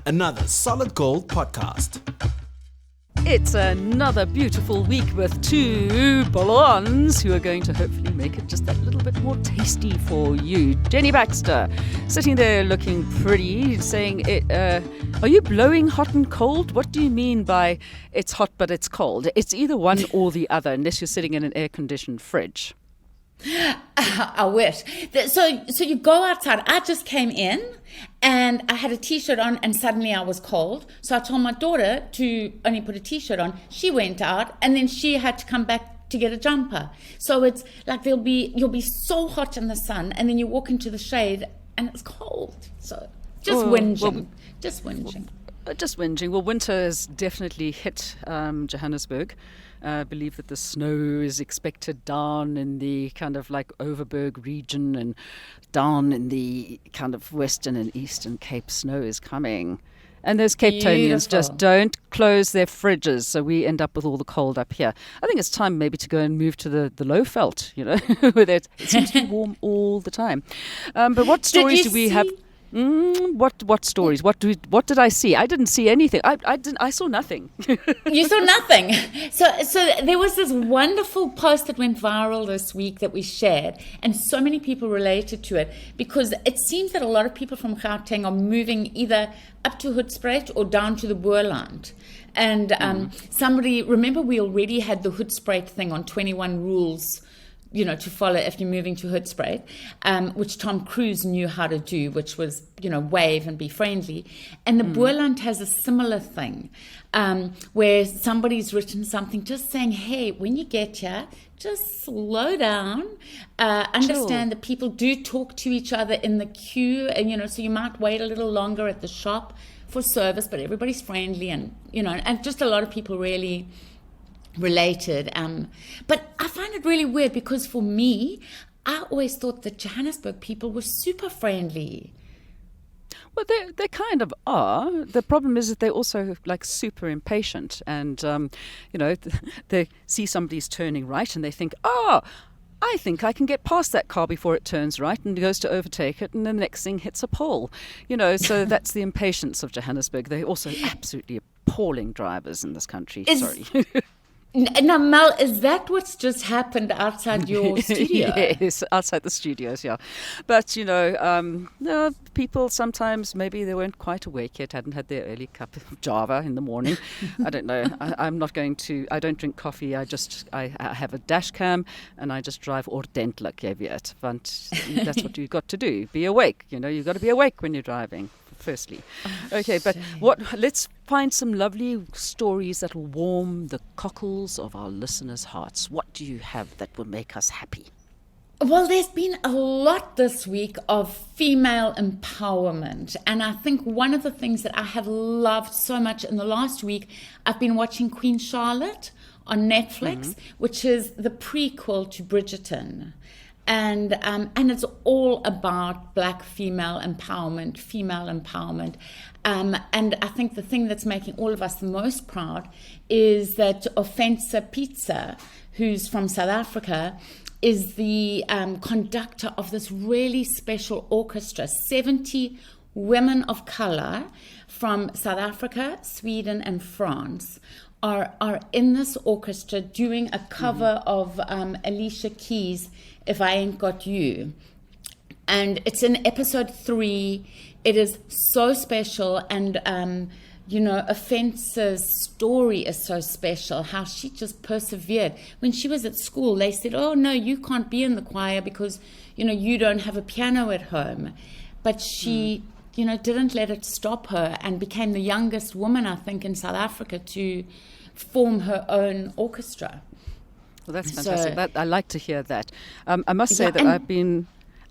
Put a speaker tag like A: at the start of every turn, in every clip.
A: another Solid Gold podcast.
B: It's another beautiful week with two blondes who are going to hopefully make it just that little bit more tasty for you. Jenni Baxter, sitting there looking pretty, saying, are you blowing hot and cold? What do you mean by it's hot but it's cold? It's either one or the other, unless you're sitting in an air-conditioned fridge.
C: I wish. So you go outside. I just came in and I had a t-shirt on and suddenly I was cold. So I told my daughter to only put a t-shirt on. She went out and then she had to come back to get a jumper. So it's like you'll be so hot in the sun and then you walk into the shade and it's cold. So just whinging. Just whinging.
B: Well, winter has definitely hit Johannesburg. I believe that the snow is expected down in the kind of like Overberg region and down in the kind of Western and Eastern Cape. Snow is coming. And those Cape Townians just don't close their fridges, so we end up with all the cold up here. I think it's time maybe to go and move to the low felt, where it seems to be warm all the time. But what stories do we have? What stories? What did I see? I didn't see anything. I saw nothing.
C: You saw nothing. So there was this wonderful post that went viral this week that we shared, and so many people related to it because it seems that a lot of people from Gauteng are moving either up to Hoedspruit or down to the Boerland. And somebody, remember we already had the Hoedspruit thing on 21 rules to follow if you're moving to Hoedspruit, which Tom Cruise knew how to do, which was, wave and be friendly. And the Boerland has a similar thing, where somebody's written something just saying, hey, when you get here, just slow down, understand that people do talk to each other in the queue, and, so you might wait a little longer at the shop for service, but everybody's friendly and just a lot of people really related, but I find it really weird because for me, I always thought that Johannesburg people were super friendly.
B: Well, they kind of are. The problem is that they're also like super impatient, and they see somebody's turning right and they think, I think I can get past that car before it turns right, and goes to overtake it, and then the next thing hits a pole. So that's the impatience of Johannesburg. They're also absolutely appalling drivers in this country. Sorry.
C: Now, Mel, is that what's just happened outside your studio?
B: Yes, outside the studios, yeah. But, people sometimes, maybe they weren't quite awake yet, hadn't had their early cup of Java in the morning. I don't know. I don't drink coffee. I have a dash cam and I just drive ordentlik, Javiet. But that's what you've got to do. Be awake. You've got to be awake when you're driving. Firstly. Okay, but let's find some lovely stories that will warm the cockles of our listeners' hearts. What do you have that will make us happy?
C: Well, there's been a lot this week of female empowerment. And I think one of the things that I have loved so much in the last week, I've been watching Queen Charlotte on Netflix, which is the prequel to Bridgerton. And it's all about Black female empowerment. And I think the thing that's making all of us the most proud is that Offensa Pizza, who's from South Africa, is the conductor of this really special orchestra. 70 women of color from South Africa, Sweden, and France are in this orchestra doing a cover of Alicia Keys' If I Ain't Got You. And it's in episode 3. It is so special. And, Offensa's story is so special, how she just persevered. When she was at school, they said, oh, no, you can't be in the choir because, you don't have a piano at home. But she, didn't let it stop her and became the youngest woman, I think, in South Africa to form her own orchestra.
B: Well, that's fantastic. I like to hear that. I must say that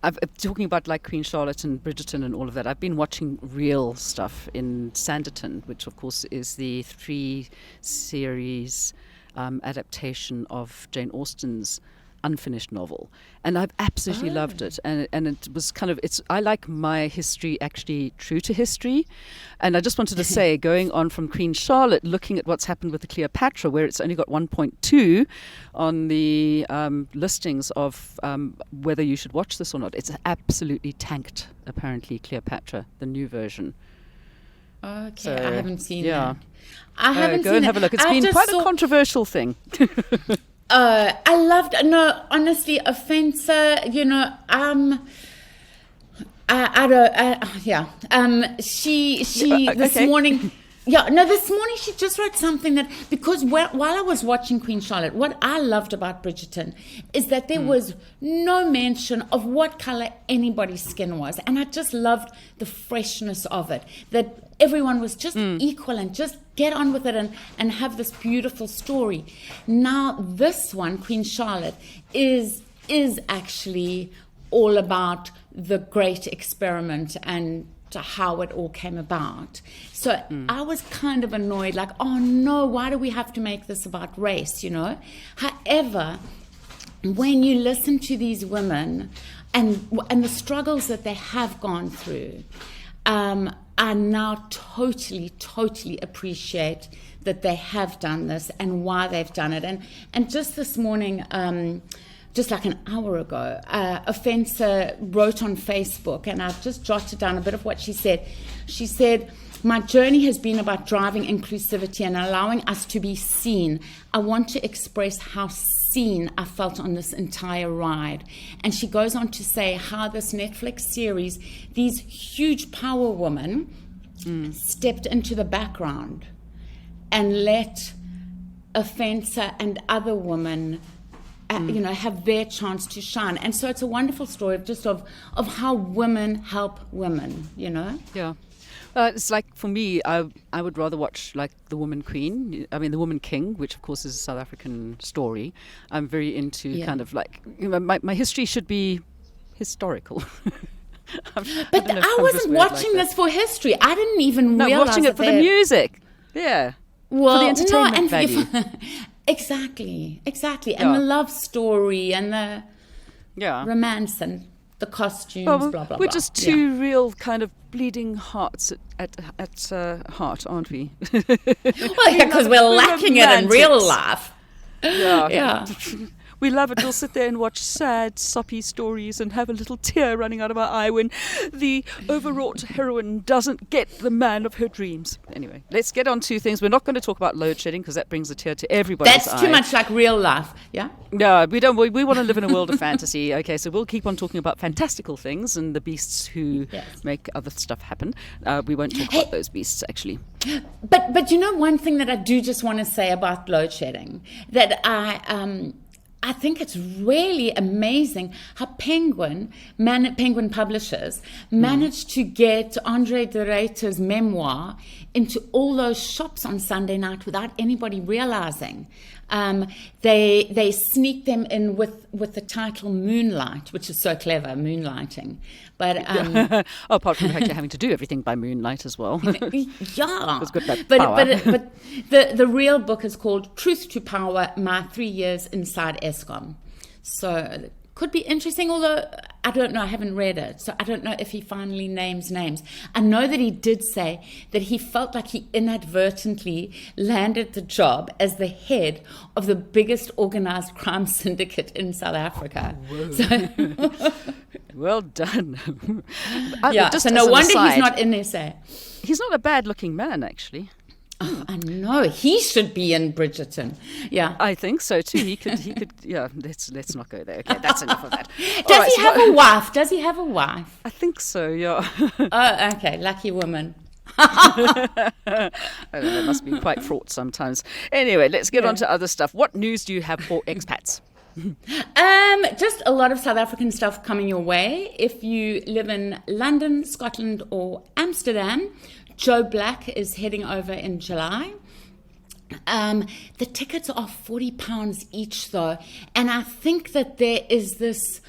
B: I've talking about like Queen Charlotte and Bridgerton and all of that. I've been watching real stuff in Sanditon, which of course is the 3-series adaptation of Jane Austen's unfinished novel, and I've absolutely loved it, and it was kind of, I like my history actually true to history, and I just wanted to say, going on from Queen Charlotte, looking at what's happened with the Cleopatra, where it's only got 1.2 on the listings of whether you should watch this or not. It's absolutely tanked, apparently, Cleopatra, the new version.
C: Okay,
B: So,
C: I haven't seen
B: yeah.
C: that. I haven't
B: Go
C: seen
B: and
C: it.
B: have a look. It's
C: I
B: been
C: just
B: quite
C: saw-
B: a controversial thing.
C: I loved, no, honestly, Offensa, I don't, yeah. She this
B: okay.
C: morning, this morning she just wrote something that, because while I was watching Queen Charlotte, what I loved about Bridgerton is that there was no mention of what color anybody's skin was. And I just loved the freshness of it, that everyone was just equal and just get on with it and have this beautiful story. Now, this one, Queen Charlotte, is actually all about the great experiment and how it all came about. So I was kind of annoyed, like, oh no, why do we have to make this about race, However, when you listen to these women and the struggles that they have gone through, I now totally appreciate that they have done this and why they've done it. And just this morning, just like an hour ago, Offensa wrote on Facebook, and I've just jotted down a bit of what she said. She said, my journey has been about driving inclusivity and allowing us to be seen. I want to express how seen I felt on this entire ride. And she goes on to say how this Netflix series, these huge power women stepped into the background and let Offensa and other women have their chance to shine. And so it's a wonderful story of how women help women,
B: Yeah. It's like, for me, I would rather watch like The Woman Queen, The Woman King, which of course is a South African story. I'm very into kind of like, my history should be historical.
C: But I wasn't watching this for history. I didn't even realize
B: watching it for the music. Yeah.
C: Well,
B: for the entertainment value.
C: Exactly. And the love story and the romance and the costumes, blah, blah, blah.
B: We're just two real kind of bleeding hearts at heart, aren't we?
C: Well, yeah, because we're lacking it in real life.
B: Yeah. We love it. We'll sit there and watch sad, soppy stories and have a little tear running out of our eye when the overwrought heroine doesn't get the man of her dreams. Anyway, let's get on to things. We're not going to talk about load shedding because that brings a tear to everybody's eye.
C: That's too much like real life, yeah?
B: No, we don't. We want to live in a world of fantasy. Okay, so we'll keep on talking about fantastical things and the beasts who make other stuff happen. We won't talk about those beasts, actually.
C: But one thing that I do just want to say about load shedding, that I think it's really amazing how Penguin Publishers managed to get Andre de Ruyter's memoir into all those shops on Sunday night without anybody realizing. They sneaked them in with the title Moonlight, which is so clever, moonlighting. But
B: apart from the fact you're having to do everything by moonlight as well.
C: Yeah,
B: it's got that power.
C: But the real book is called Truth to Power: My 3 Years Inside ESCOM. So it could be interesting, although I don't know, I haven't read it, so I don't know if he finally names names. I know that he did say that he felt like he inadvertently landed the job as the head of the biggest organized crime syndicate in South Africa.
B: Well done.
C: So no wonder he's not in SA.
B: He's not a bad-looking man, actually.
C: Oh, I know. He should be in Bridgerton. Yeah.
B: I think so too. He could yeah, let's not go there. Okay, that's enough of that.
C: Does he have a wife? Does he have a wife?
B: I think so, yeah.
C: Oh, okay. Lucky woman.
B: I don't know, it must be quite fraught sometimes. Anyway, let's get on to other stuff. What news do you have for expats?
C: Just a lot of South African stuff coming your way. If you live in London, Scotland, or Amsterdam, Joe Black is heading over in July. The tickets are £40 each, though, and I think that there is this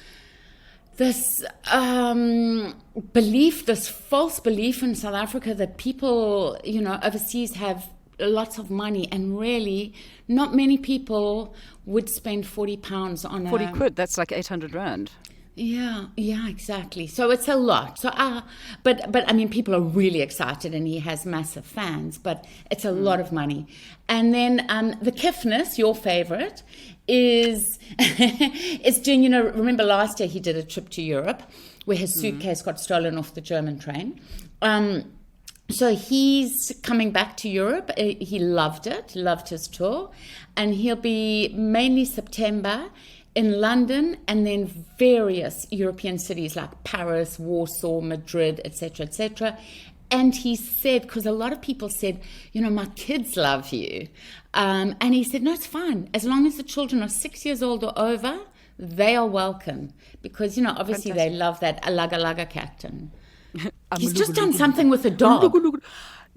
C: belief, this false belief in South Africa that people, overseas have lots of money, and really not many people would spend £40 on
B: 40 quid, that's like 800 rand.
C: Yeah, exactly. So it's a lot. So, but I mean, people are really excited, and he has massive fans. But it's a lot of money. And then the Kiffness, your favorite, is doing. Remember last year he did a trip to Europe where his suitcase got stolen off the German train. So he's coming back to Europe. He loved it, loved his tour. And he'll be mainly September in London and then various European cities like Paris, Warsaw, Madrid, etc., etc. And he said, because a lot of people said, my kids love you. And he said, no, it's fine. As long as the children are 6 years old or over, they are welcome. Because, obviously
B: Fantastic.
C: they love that alaga cat. And he's just done something with a dog.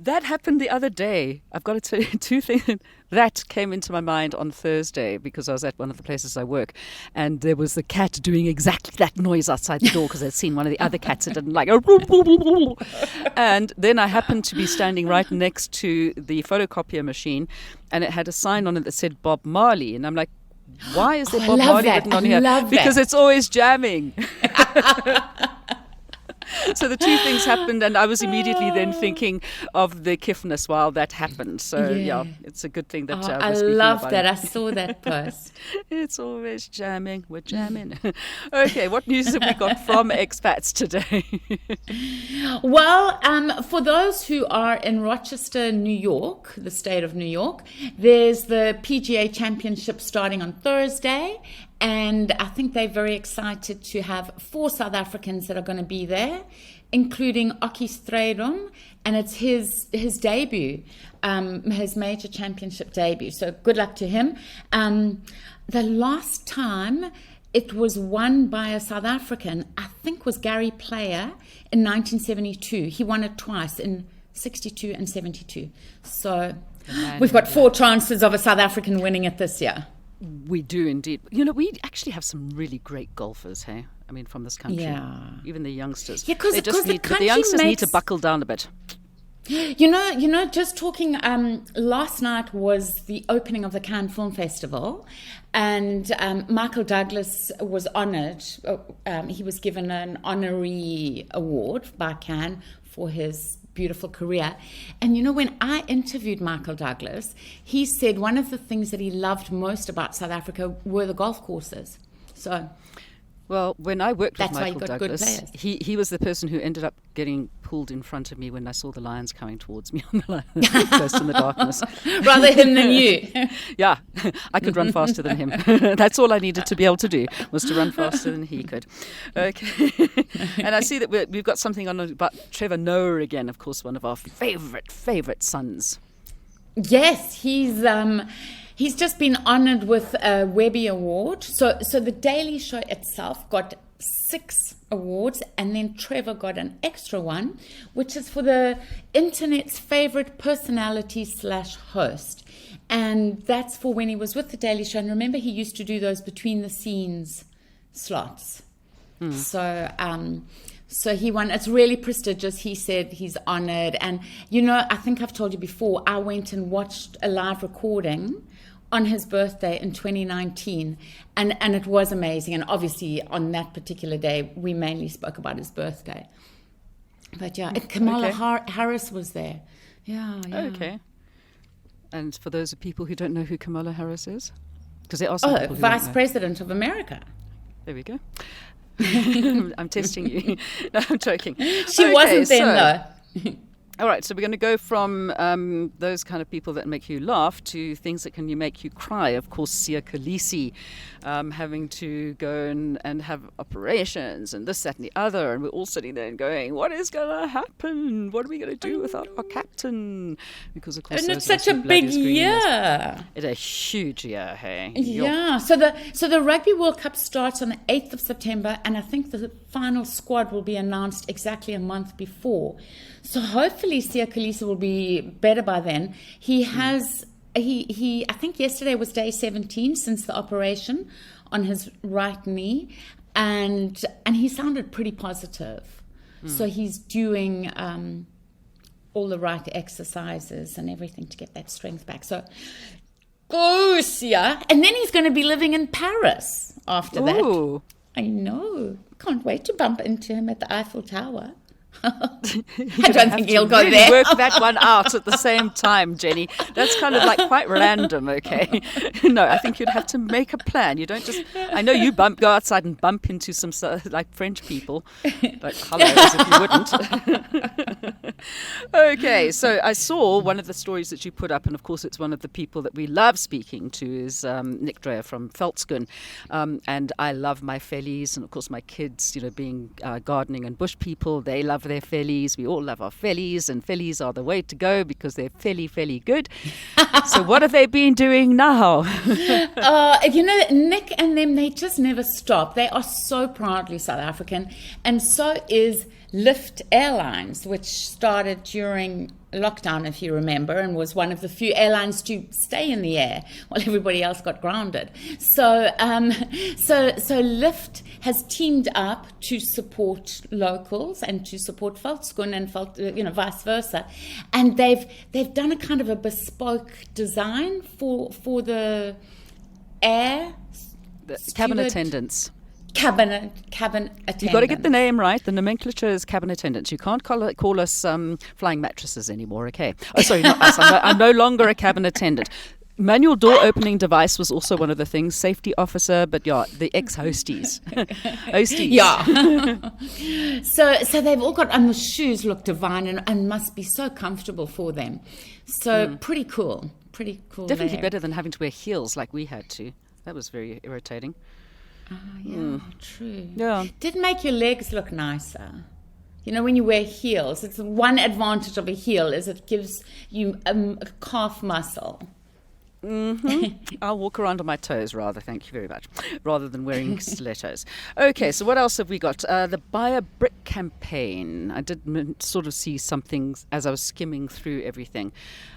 B: That happened the other day. I've got to tell you two things. That came into my mind on Thursday because I was at one of the places I work, and there was the cat doing exactly that noise outside the door because I'd seen one of the other cats that didn't like. And then I happened to be standing right next to the photocopier machine, and it had a sign on it that said Bob Marley, and I'm like, why is there Bob Marley written on here? Because it's always jamming. So the two things happened, and I was immediately then thinking of the Kiffness while that happened. So yeah, it's a good thing that
C: I
B: we're speaking
C: love
B: about
C: that.
B: it.
C: I saw that post.
B: It's always jamming. We're jamming. Okay, what news have we got from expats today?
C: Well, for those who are in Rochester, New York, the state of New York, there's the PGA Championship starting on Thursday. And I think they're very excited to have 4 South Africans that are going to be there, including Aki Strydom, and it's his debut, his major championship debut. So good luck to him. The last time it was won by a South African, I think was Gary Player in 1972. He won it twice in 62 and 72. So we've got 4 chances of a South African winning it this year.
B: We do indeed. We actually have some really great golfers, hey? I mean, from this country.
C: Yeah.
B: Even the youngsters.
C: Yeah, because
B: the youngsters need to buckle down a bit.
C: Just talking, last night was the opening of the Cannes Film Festival, and Michael Douglas was honoured. He was given an honorary award by Cannes for his beautiful career. And when I interviewed Michael Douglas, he said one of the things that he loved most about South Africa were the golf courses. So
B: well, when I worked with
C: that's why you
B: Michael
C: got good
B: Douglas,
C: players.
B: he was the person who ended up getting pulled in front of me when I saw the lions coming towards me on the line, close in the darkness.
C: Rather him than you.
B: Yeah, I could run faster than him. That's all I needed to be able to do, was to run faster than he could. Okay. And I see that we've got something on about Trevor Noah again, of course, one of our favourite sons.
C: Yes, he's just been honoured with a Webby Award. So the Daily Show itself got 6 awards, and then Trevor got an extra one, which is for the internet's favourite personality / host. And that's for when he was with the Daily Show. And remember, he used to do those between the scenes slots. So he won. It's really prestigious. He said he's honoured. And, I think I've told you before, I went and watched a live recording on his birthday in 2019. And it was amazing. And obviously on that particular day, we mainly spoke about his birthday. But yeah, Kamala Harris was there. Yeah.
B: Okay. And for those of people who don't know who Kamala Harris is? Because there are some people who
C: Vice
B: don't know.
C: President of America.
B: There we go. I'm testing you. No, I'm joking.
C: She wasn't then, though.
B: All right, so we're going to go from those kind of people that make you laugh to things that can make you cry. Of course, Siya Kolisi having to go and have operations and this, that, and the other. And we're all sitting there and going, what is going to happen? What are we going to do without our captain? Because, of course,
C: and it's such a big year.
B: It's a huge year, hey?
C: Yeah. So the Rugby World Cup starts on the 8th of September, and I think the final squad will be announced exactly a month before. So hopefully Siya Kolisi will be better by then. He has, I think yesterday was day 17 since the operation on his right knee, and he sounded pretty positive. So he's doing all the right exercises and everything to get that strength back. So go Siya. And then he's going to be living in Paris after that. I know. Can't wait to bump into him at the Eiffel Tower. I don't think he'll go there.
B: Work that one out at the same time, Jenny. That's kind of like quite random, okay? No, I think you'd have to make a plan. You don't just... I know you go outside and bump into some like French people, like hello, as if you wouldn't. Okay, so I saw one of the stories that you put up, and of course it's one of the people that we love speaking to is Nick Dreyer from Veldskoen. And I love my fellies, and of course my kids, being gardening and bush people, they love their fellies. We all love our fellies, and fellies are the way to go because they're felly good. So what have they been doing now?
C: Nick and them, they just never stop. They are so proudly South African, and so is Lift Airlines, which started during lockdown, if you remember, and was one of the few airlines to stay in the air while everybody else got grounded. So Lift has teamed up to support locals and to support Veldskoen and vice versa, and they've done a kind of a bespoke design for the air
B: cabin attendants.
C: Cabin attendants.
B: You've got to get the name right. The nomenclature is cabin attendants. You can't call us flying mattresses anymore, okay? Oh, sorry, not us. I'm no longer a cabin attendant. Manual door opening device was also one of the things. Safety officer, but yeah, the ex-hosties. Hosties.
C: Yeah. So they've all got, and the shoes look divine and must be so comfortable for them. So pretty cool.
B: Definitely
C: there.
B: better than having to wear heels like we had to. That was very irritating.
C: True.
B: Yeah.
C: Did make your legs look nicer. When you wear heels, it's one advantage of a heel is it gives you a calf muscle.
B: Mm-hmm. I'll walk around on my toes thank you very much, rather than wearing stilettos. Okay, so what else have we got? The Buy a Brick campaign. I did sort of see something as I was skimming through everything.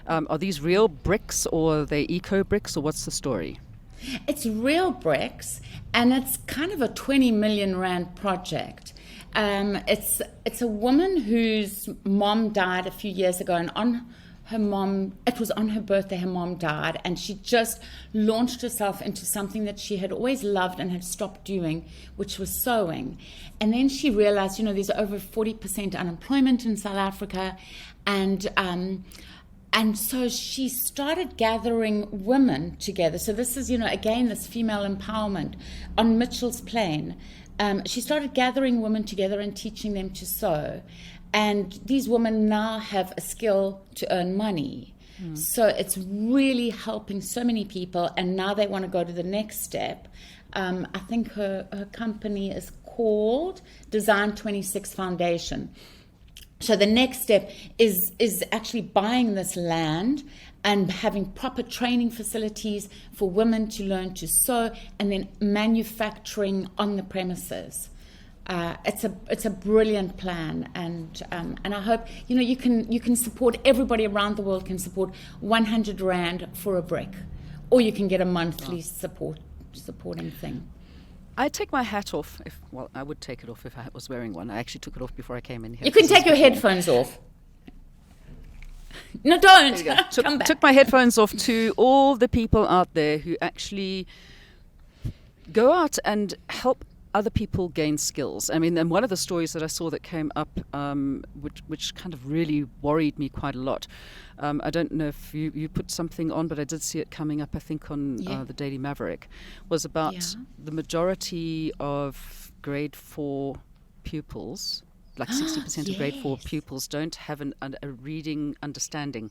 B: Are these real bricks or are they eco bricks, or what's the story?
C: It's real bricks, and it's kind of a 20 million rand project. It's a woman whose mom died a few years ago, and it was on her birthday, her mom died, and she just launched herself into something that she had always loved and had stopped doing, which was sewing. And then she realized, there's over 40% unemployment in South Africa, and so she started gathering women together. So this is, again, this female empowerment on Mitchell's Plain. She started gathering women together and teaching them to sew. And these women now have a skill to earn money. So it's really helping so many people. And now they want to go to the next step. I think her company is called Design 26 Foundation. So the next step is actually buying this land and having proper training facilities for women to learn to sew, and then manufacturing on the premises. It's a brilliant plan, and I hope you can support. Everybody around the world can support 100 rand for a brick, or you can get a monthly supporting thing.
B: I take my hat off. I would take it off if I was wearing one. I actually took it off before I came in here.
C: You can take your headphones off. No, don't. Come back.
B: Took my headphones off to all the people out there who actually go out and help other people gain skills. I mean, and one of the stories that I saw that came up, which kind of really worried me quite a lot. I don't know if you put something on, but I did see it coming up, I think, on the Daily Maverick, was about the majority of grade 4 pupils, like 60% of grade 4 pupils don't have a reading understanding.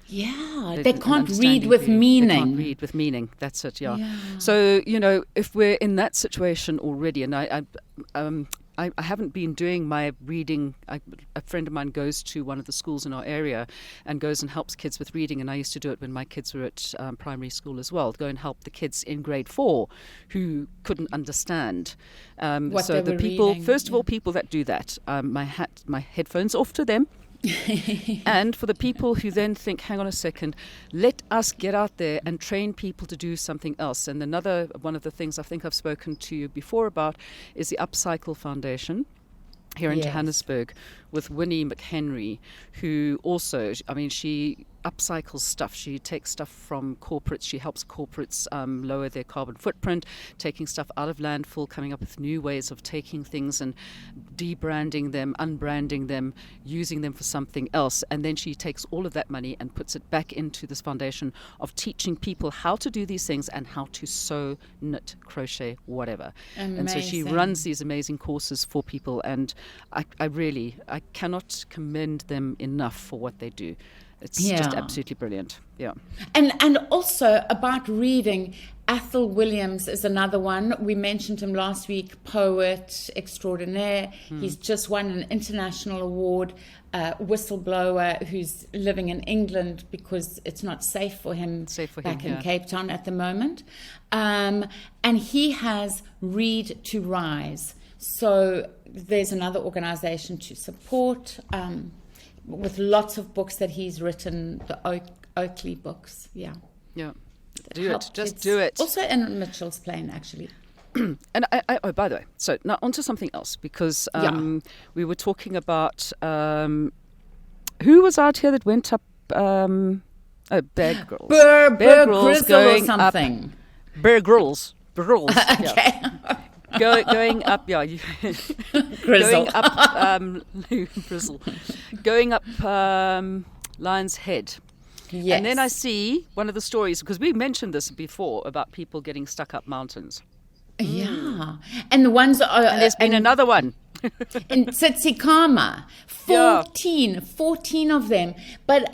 C: Yeah, they can't read with meaning.
B: They can't read with meaning. That's it. Yeah. So if we're in that situation already, and I haven't been doing my reading. A friend of mine goes to one of the schools in our area and goes and helps kids with reading. And I used to do it when my kids were at primary school as well. Go and help the kids in grade 4 who couldn't understand.
C: What
B: so
C: they
B: the
C: were
B: people,
C: reading,
B: first of all, people that do that, my headphones off to them. And for the people who then think, hang on a second, let us get out there and train people to do something else. And another one of the things I think I've spoken to you before about is the Upcycle Foundation here in Johannesburg with Winnie McHenry, who also, I mean, she upcycles stuff. She takes stuff from corporates. She helps corporates lower their carbon footprint, taking stuff out of landfill, coming up with new ways of taking things and debranding them, unbranding them, using them for something else. And then she takes all of that money and puts it back into this foundation of teaching people how to do these things and how to sew, knit, crochet, whatever.
C: Amazing.
B: And so she runs these amazing courses for people, and I cannot commend them enough for what they do. It's just absolutely brilliant. Yeah.
C: And also about reading, Athol Williams is another one. We mentioned him last week, poet extraordinaire. He's just won an international award, whistleblower who's living in England because it's not safe for him back in Cape Town at the moment. And he has Read to Rise. So there's another organization to support, with lots of books that he's written, the Oakley books. Yeah.
B: Do it. Just do it.
C: Also in Mitchell's Plain, actually.
B: And oh, by the way, so now onto something else, because we were talking about who was out here that went up. Bear Grylls.
C: Bear
B: Grylls
C: going or something.
B: Bear Grylls.
C: Okay.
B: Going up,
C: Grizzle.
B: Going up, Grizzle. Going up Lion's Head.
C: Yes.
B: And then I see one of the stories, because we mentioned this before, about people getting stuck up mountains.
C: Yeah. And the ones are...
B: And there's been another one.
C: In Tsitsikamma, 14 of them. But,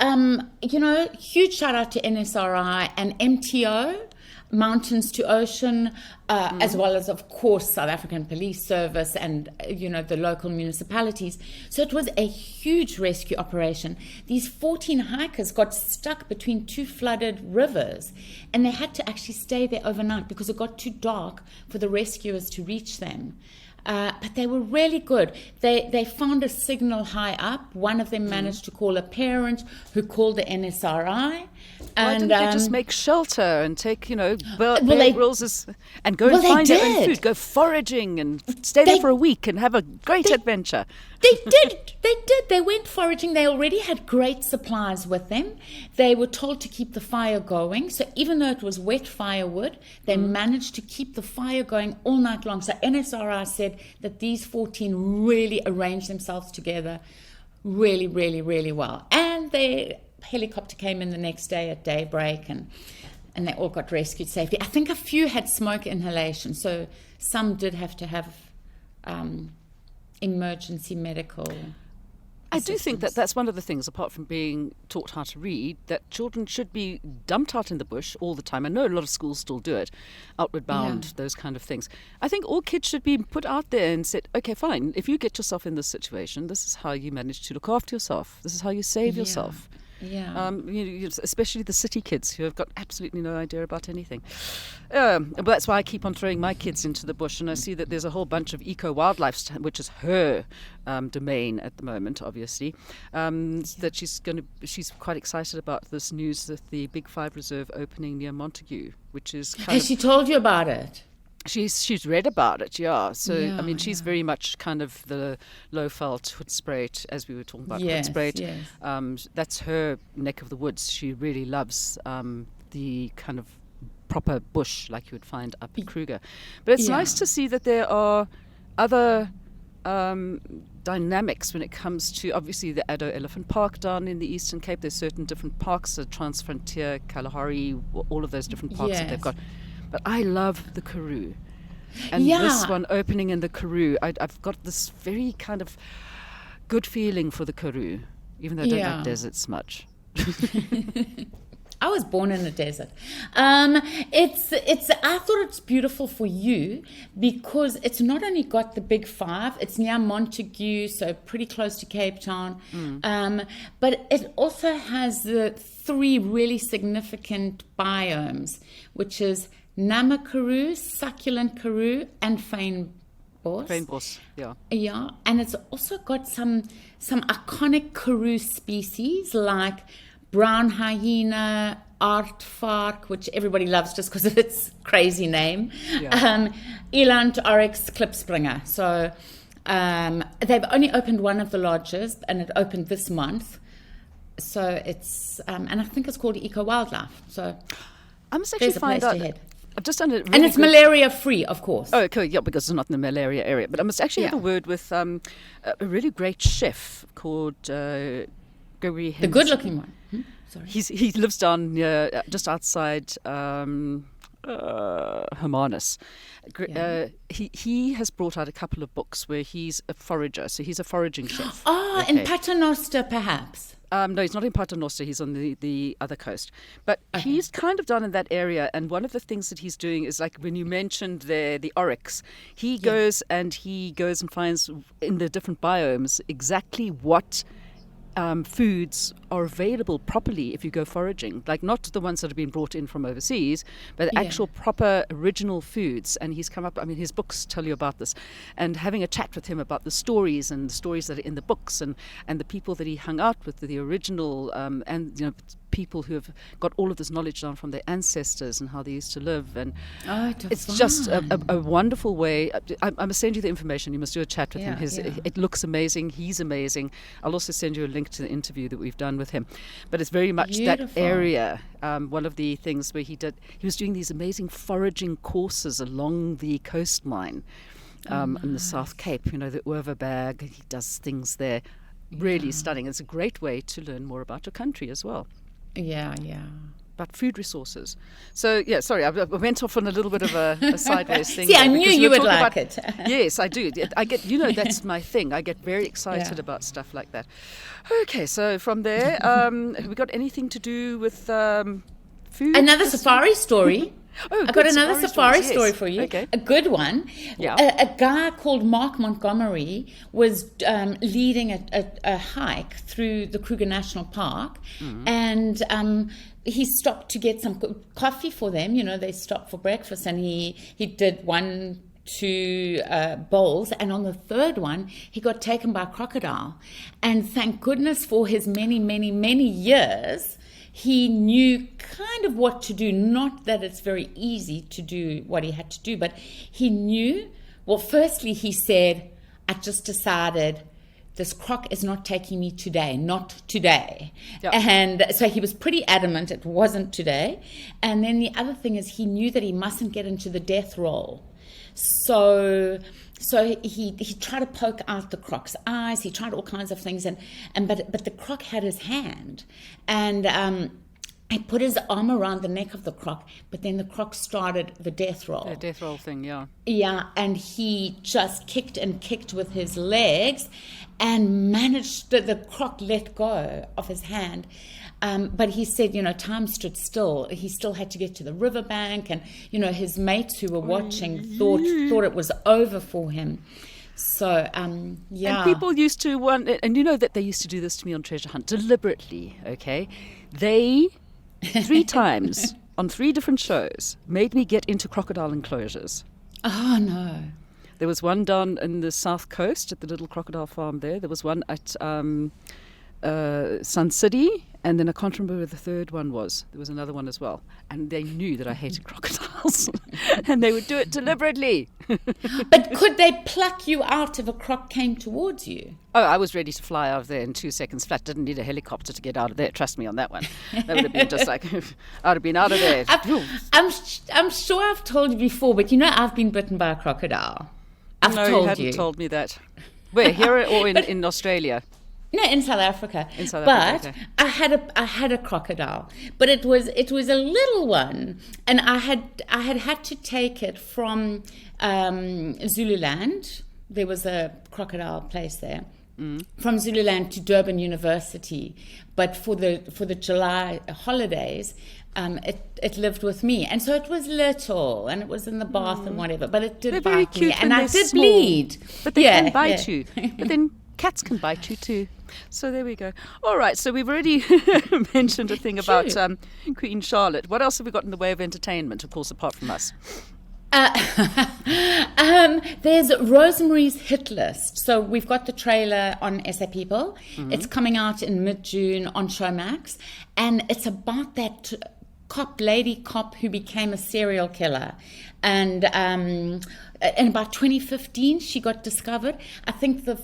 C: huge shout out to NSRI and MTO, Mountains to Ocean, as well as, of course, South African Police Service and, the local municipalities. So it was a huge rescue operation. These 14 hikers got stuck between two flooded rivers, and they had to actually stay there overnight because it got too dark for the rescuers to reach them. But they were really good. They found a signal high up. One of them managed to call a parent who called the NSRI.
B: Why
C: And
B: didn't they just make shelter and take, Bear Grylls and go and
C: they
B: find their own
C: did.
B: food, go foraging and stay there for a week and have a great adventure?
C: They did. They went foraging. They already had great supplies with them. They were told to keep the fire going. So even though it was wet firewood, they managed to keep the fire going all night long. So NSRI said that these 14 really arranged themselves together really, really, really well. And their helicopter came in the next day at daybreak, and they all got rescued safely. I think a few had smoke inhalation, so some did have to have emergency medical
B: I do think that that's one of the things, apart from being taught how to read, that children should be dumped out in the bush all the time. I know a lot of schools still do it, outward bound, those kind of things. I think all kids should be put out there and said, okay, fine, if you get yourself in this situation, this is how you manage to look after yourself. This is how you save yourself.
C: Yeah.
B: Especially the city kids who have got absolutely no idea about anything. But that's why I keep on throwing my kids into the bush, and I see that there's a whole bunch of eco-wildlife, which is her domain at the moment, obviously, that she's quite excited about this news that the Big Five Reserve opening near Montague, which is
C: Has she told you about it?
B: She's read about it, yeah. So, I mean, she's very much kind of the low-felt Hoedspruit, as we were talking about Hoedspruit.
C: Yes.
B: That's her neck of the woods. She really loves the kind of proper bush like you would find up at Kruger. But it's nice to see that there are other dynamics when it comes to, obviously, the Addo Elephant Park down in the Eastern Cape. There's certain different parks, the Transfrontier, Kalahari, all of those different parks that they've got. But I love the Karoo. And this one opening in the Karoo, I've got this very kind of good feeling for the Karoo, even though I don't like deserts much.
C: I was born in a desert. I thought it's beautiful for you because it's not only got the Big Five, it's near Montague, so pretty close to Cape Town, but it also has the three really significant biomes, which is Nama Karoo, Succulent Karoo, and Fynbos.
B: Fynbos, yeah.
C: Yeah, and it's also got some iconic Karoo species like brown hyena, aardvark, which everybody loves just because of its crazy name, Eland Oryx Klipspringer. So they've only opened one of the lodges, and it opened this month. So it's, and I think it's called Eco Wildlife. So
B: I must actually
C: there's a place
B: find out.
C: to head.
B: I've just done it.
C: And it's malaria free, of course.
B: Oh, okay, yeah, because it's not in the malaria area. But I must actually have a word with a really great chef called Gregory Henson.
C: The good-looking one. Sorry.
B: He lives down near, just outside Hermanus. He has brought out a couple of books where he's a forager, so he's a foraging chef.
C: Oh, in Paternoster, perhaps.
B: No, he's not in Paternoster, he's on the other coast. But he's kind of down in that area, and one of the things that he's doing is, like when you mentioned the oryx, he goes and finds in the different biomes exactly what foods are available properly if you go foraging, like not the ones that have been brought in from overseas, but actual proper original foods. And he's come up, I mean, his books tell you about this, and having a chat with him about the stories and the stories that are in the books, and the people that he hung out with, the original and people who have got all of this knowledge down from their ancestors and how they used to live. And it's just a wonderful way. I must send you the information. You must do a chat with him. It looks amazing. He's amazing. I'll also send you a link to the interview that we've done with him. But it's very much that area. One of the things where he was doing these amazing foraging courses along the coastline in the South Cape, the Overberg. He does things there. Really stunning. It's a great way to learn more about your country as well.
C: Yeah.
B: About food resources. So, sorry, I went off on a little bit of a sideways thing.
C: See, I knew you would like it.
B: Yes, I do. I get, that's my thing. I get very excited about stuff like that. Okay, so from there, have we got anything to do with food?
C: Another safari story. I got another safari story for you.
B: Okay.
C: A good one.
B: Yeah.
C: A guy called Mark Montgomery was leading a hike through the Kruger National Park, and he stopped to get some coffee for them. They stopped for breakfast, and he did 1-2 bowls, and on the third one he got taken by a crocodile. And thank goodness for his many, many, many years, he knew kind of what to do. Not that it's very easy to do what he had to do, but he knew. Well, firstly, he said, I just decided this croc is not taking me today, not today. Yep. And so he was pretty adamant it wasn't today. And then the other thing is he knew that he mustn't get into the death roll. So he tried to poke out the croc's eyes. He tried all kinds of things, but the croc had his hand, and he put his arm around the neck of the croc. But then the croc started the death roll.
B: The death roll thing, yeah. Yeah,
C: and he just kicked and kicked with his legs, and managed the croc let go of his hand. But he said, time stood still. He still had to get to the riverbank, and his mates who were watching thought it was over for him. So And
B: people used to and that they used to do this to me on Treasure Hunt deliberately. Okay, they 3 times on 3 different shows made me get into crocodile enclosures.
C: Oh no!
B: There was one down in the South Coast at the little crocodile farm there. There was one at Sun City, and then I can't remember where the third one was. There was another one as well, and they knew that I hated crocodiles, and they would do it deliberately.
C: But could they pluck you out if a croc came towards you?
B: Oh, I was ready to fly out of there in 2 seconds flat. Didn't need a helicopter to get out of there. Trust me on that one. That would have been just like, I'd have been out of there.
C: I'm sure I've told you before, but I've been bitten by a crocodile.
B: No, you hadn't told me that. Where, here or in Australia?
C: No, in South Africa.
B: But
C: okay. I had a crocodile, but it was a little one, and I had to take it from Zululand. There was a crocodile place there. From Zululand to Durban University, but for the July holidays, it lived with me, and so it was little, and it was in the bath and whatever. But it did bite me, and I did bleed.
B: But they can bite you. But then cats can bite you too. So there we go. All right. So we've already mentioned a thing about Queen Charlotte. What else have we got in the way of entertainment? Of course, apart from us.
C: There's Rosemary's Hit List. So we've got the trailer on SA People. It's coming out in mid-June on Showmax, and it's about that lady cop who became a serial killer. And in about 2015, she got discovered. I think the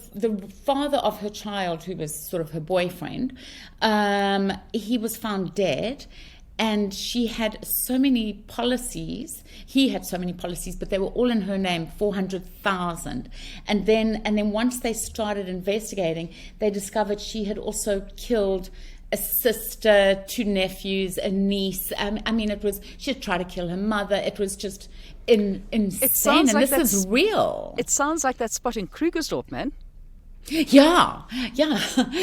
C: father of her child, who was sort of her boyfriend, he was found dead. And she had so many policies. He had so many policies, but they were all in her name, 400,000. And then once they started investigating, they discovered she had also killed a sister, 2 nephews, a niece. I mean, she had tried to kill her mother. It was just insane. And this is real.
B: It sounds like that spot in Krugersdorp, man.
C: Yeah.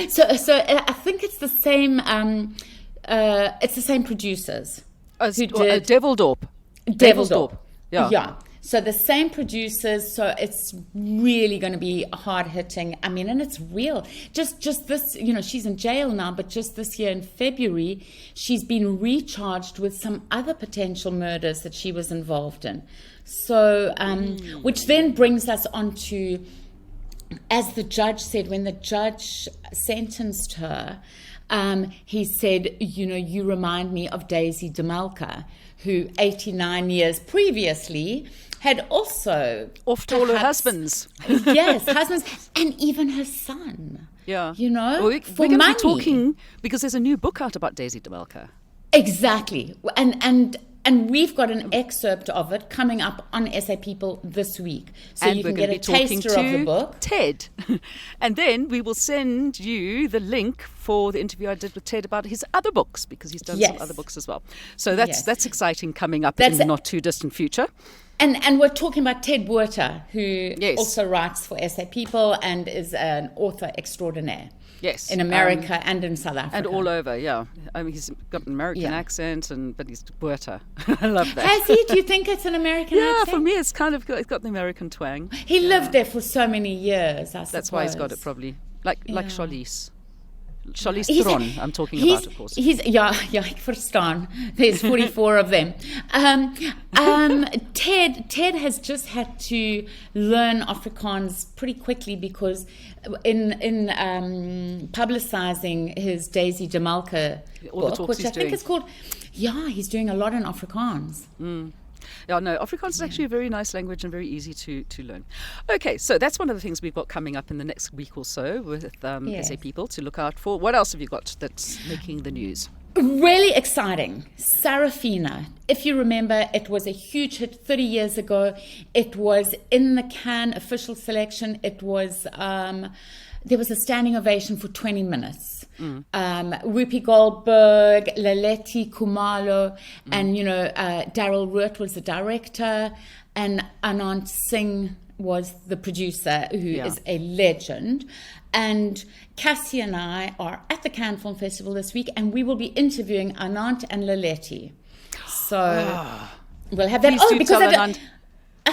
C: So I think it's the same. It's the same producers.
B: Devilsdorp.
C: Devilsdorp.
B: Yeah.
C: So the same producers. So it's really going to be hard hitting. I mean, and it's real. Just this, she's in jail now, but just this year in February, she's been recharged with some other potential murders that she was involved in. So, which then brings us on to, as the judge said, when the judge sentenced her, he said, you remind me of Daisy DeMalca, who 89 years previously had also
B: offed all her husbands.
C: Yes, husbands, and even her son.
B: Yeah.
C: Well,
B: we're going to be talking, because there's a new book out about Daisy DeMalca.
C: Exactly. And we've got an excerpt of it coming up on SA People this week. So you can get a taster of the book.
B: Ted. And then we will send you the link for the interview I did with Ted about his other books, because he's done some other books as well. So that's exciting coming up in the not too distant future.
C: And we're talking about Ted Buerta, who also writes for SA People and is an author extraordinaire.
B: Yes,
C: in America and in South Africa.
B: And all over, yeah. I mean, he's got an American accent, but he's Buerta. I love that.
C: Has he? Do you think it's an American accent?
B: Yeah, for me it's kind of, it's got the American twang.
C: He lived there for so many years, I suppose.
B: That's why he's got it, probably. Like Charlize. Charlize Theron, I'm talking about, of course.
C: Ik verstaan. There's 44 of them. Ted has just had to learn Afrikaans pretty quickly, because in publicizing his Daisy DeMalca book, which I think is called, he's doing a lot in Afrikaans.
B: Yeah, no, Afrikaans is actually a very nice language and very easy to learn. Okay, so that's one of the things we've got coming up in the next week or so with SA People to look out for. What else have you got that's making the news?
C: Really exciting. Sarafina. If you remember, it was a huge hit 30 years ago. It was in the Cannes official selection. It was... there was a standing ovation for 20 minutes. Whoopi Goldberg, Laleti Kumalo, and, Daryl Root was the director, and Anand Singh was the producer, who is a legend. And Cassie and I are at the Cannes Film Festival this week, and we will be interviewing Anand and Laleti. So we'll have that.
B: Please do tell Anand.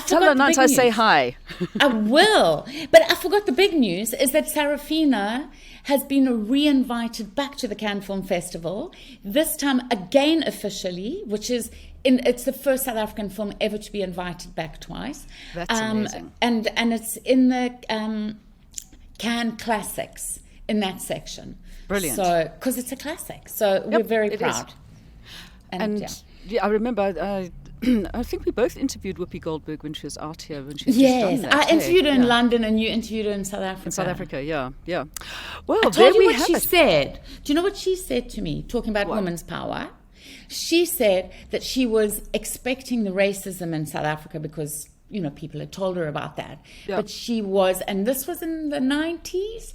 B: Tell Anand I say hi.
C: I will. But I forgot the big news is that Sarafina has been re-invited back to the Cannes Film Festival, this time again officially, which is it's the first South African film ever to be invited back twice.
B: That's amazing.
C: And it's in the Cannes Classics in that section.
B: Brilliant.
C: So, because it's a classic. So we're very proud.
B: Is. And I remember... I think we both interviewed Whoopi Goldberg when she was out here. When she was just done that,
C: I interviewed her in London, and you interviewed her in South Africa.
B: In South Africa, yeah. Well,
C: I told you what she said. Do you know what she said to me, talking about women's power? She said that she was expecting the racism in South Africa because, people had told her about that. Yeah. But she was, and this was in the 90s,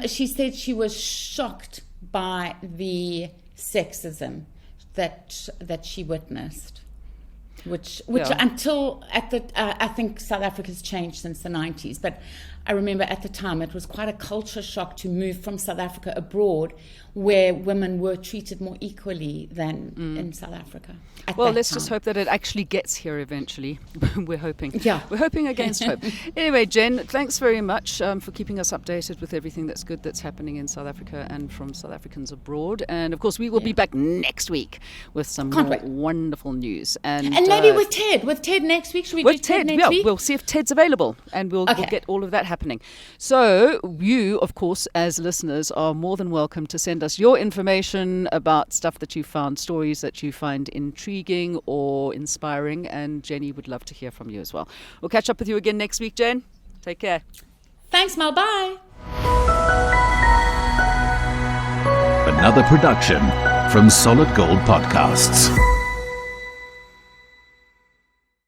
C: she said she was shocked by the sexism that she witnessed. Which until I think South Africa's changed since the 90s, but I remember at the time it was quite a culture shock to move from South Africa abroad, where women were treated more equally than in South Africa.
B: Well, let's just hope that it actually gets here eventually. We're hoping. Yeah. We're hoping against hope. Anyway, Jen, thanks very much for keeping us updated with everything that's good that's happening in South Africa and from South Africans abroad. And, of course, we will be back next week with some more wonderful news. And
C: maybe with Ted. With Ted next week. Should we do Ted next week?
B: We'll see if Ted's available, and we'll get all of that happening. happening. So you, of course, as listeners, are more than welcome to send us your information about stuff that you found, stories that you find intriguing or inspiring, and Jenni would love to hear from you as well. We'll catch up with you again next week, Jen. Take care.
C: Thanks, Mel. Bye.
A: Another production from Solid Gold Podcasts.